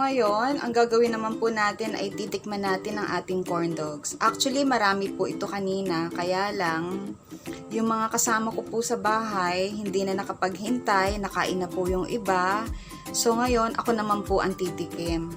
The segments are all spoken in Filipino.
ngayon, ang gagawin naman po natin ay titikman natin ang ating corn dogs. Actually, marami po ito kanina, kaya lang, yung mga kasama ko po sa bahay, hindi na nakapaghintay, nakain na po yung iba. So ngayon, ako naman po ang titikim.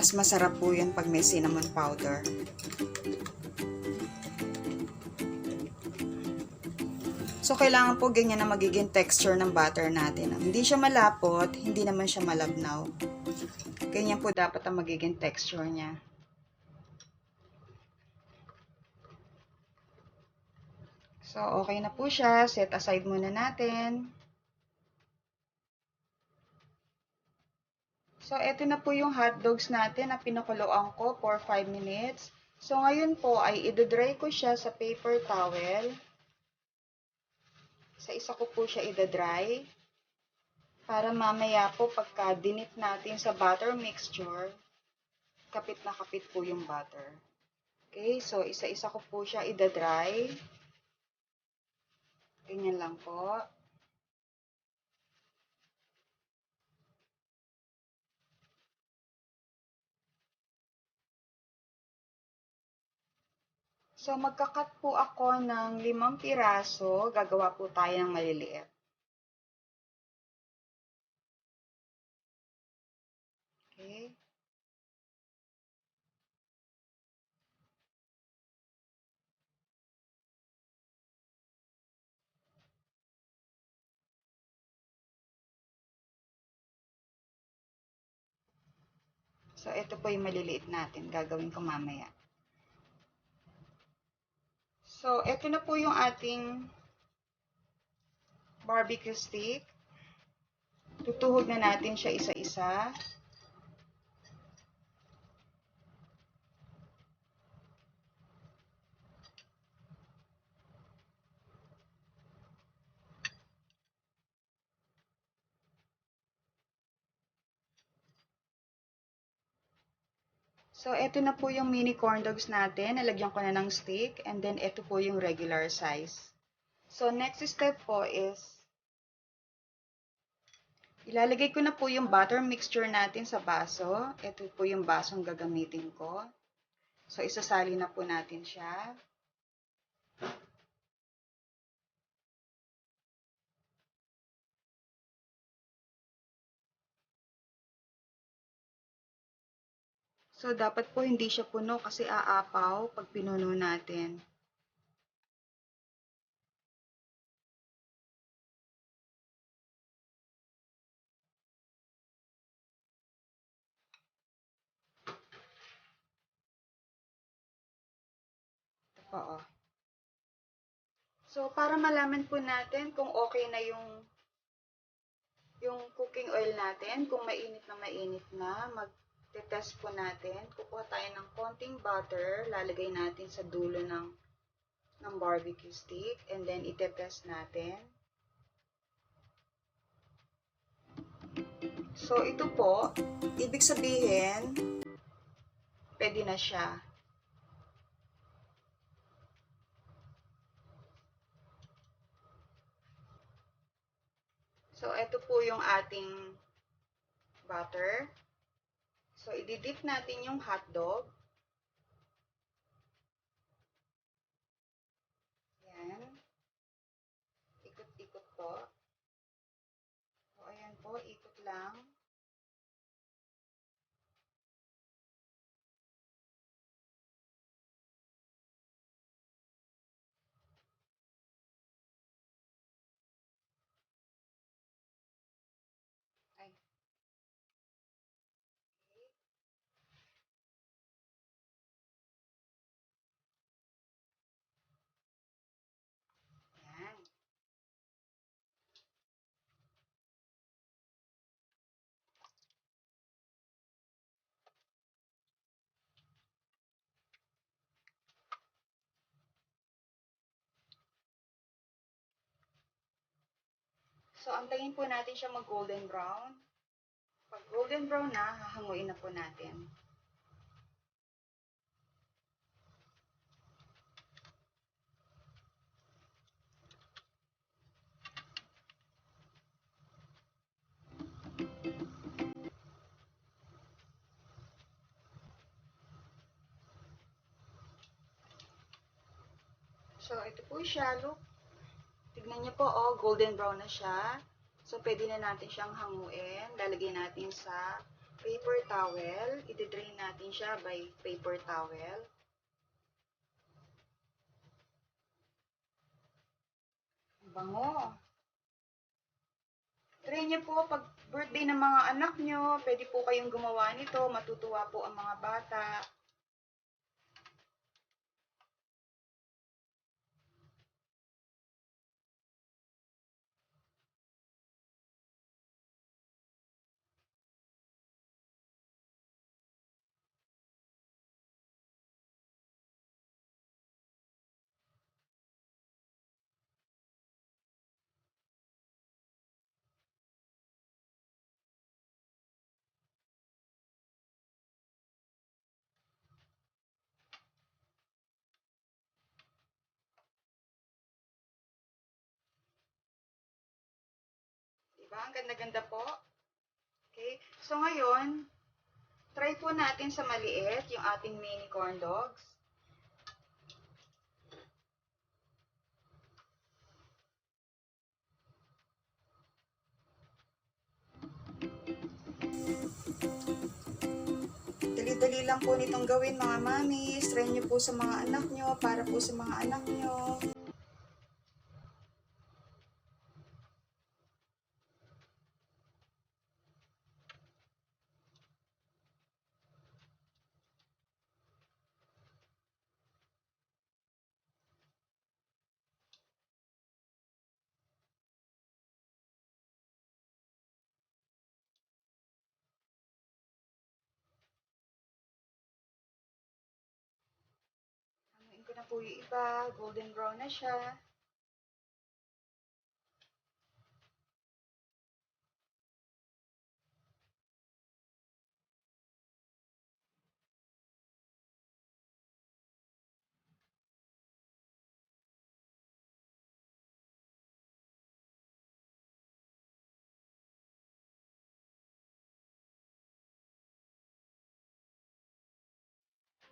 Mas masarap po yun pag may cinnamon powder. So, kailangan po ganyan na magiging texture ng butter natin. Hindi siya malapot, hindi naman siya malabnaw. Ganyan po dapat ang magiging texture niya. So, okay na po siya. Set aside muna natin. So, eto na po yung hot dogs natin na pinakuluan ko for 5 minutes. So, ngayon po ay idodry ko siya sa paper towel. Sa isa ko po siya idodry. Para mamaya po pagka dinip natin sa butter mixture, kapit na kapit po yung butter. Okay, so isa-isa ko po siya idodry. Ganyan lang po. So, magkakat po ako ng 5 piraso. Gagawa po tayo ng maliliit. Okay. So, ito po yung maliliit natin. Gagawin ko mamaya. So, ito na po yung ating barbecue stick. Tutuhog na natin siya isa-isa. So, ito na po yung mini corn dogs natin. Nalagyan ko na ng stick. And then, ito po yung regular size. So, next step po is Ilalagay ko na po yung butter mixture natin sa baso. Ito po yung basong gagamitin ko. So, isasali na po natin siya. So, dapat po hindi siya puno kasi aapaw pag pinuno natin. Oo. So, para malaman po natin kung okay na yung cooking oil natin, kung mainit na, mag-test po natin. Kukuha tayo ng konting butter, lalagay natin sa dulo ng barbecue stick, and then itetest natin. So, ito po, ibig sabihin, pwede na siya. So, ito po yung ating butter. So, ididip natin yung hotdog. Yan. Ikot-ikot po. So, ayan po, ikot lang. Ay, yan. So, antayin po natin siya mag-golden brown. Pag golden brown na, hahanguin na po natin. So, ito po siya. Look. Tignan niyo po, oh, golden brown na siya. So, pwede na natin siyang hanguin. Lalagay natin sa paper towel. I-drain natin siya by paper towel. Bango. Try niyo po pag birthday ng mga anak niyo, pwede po kayong gumawa nito. Matutuwa po ang mga bata. Diba? Ang ganda-ganda po. Okay. So, ngayon, try po natin sa maliit yung ating mini corn dogs. Dali-dali lang po nitong gawin mga mami. Try nyo po sa mga anak nyo, para po sa mga anak nyo. Hamuin ko na po yung iba. Golden brown na siya.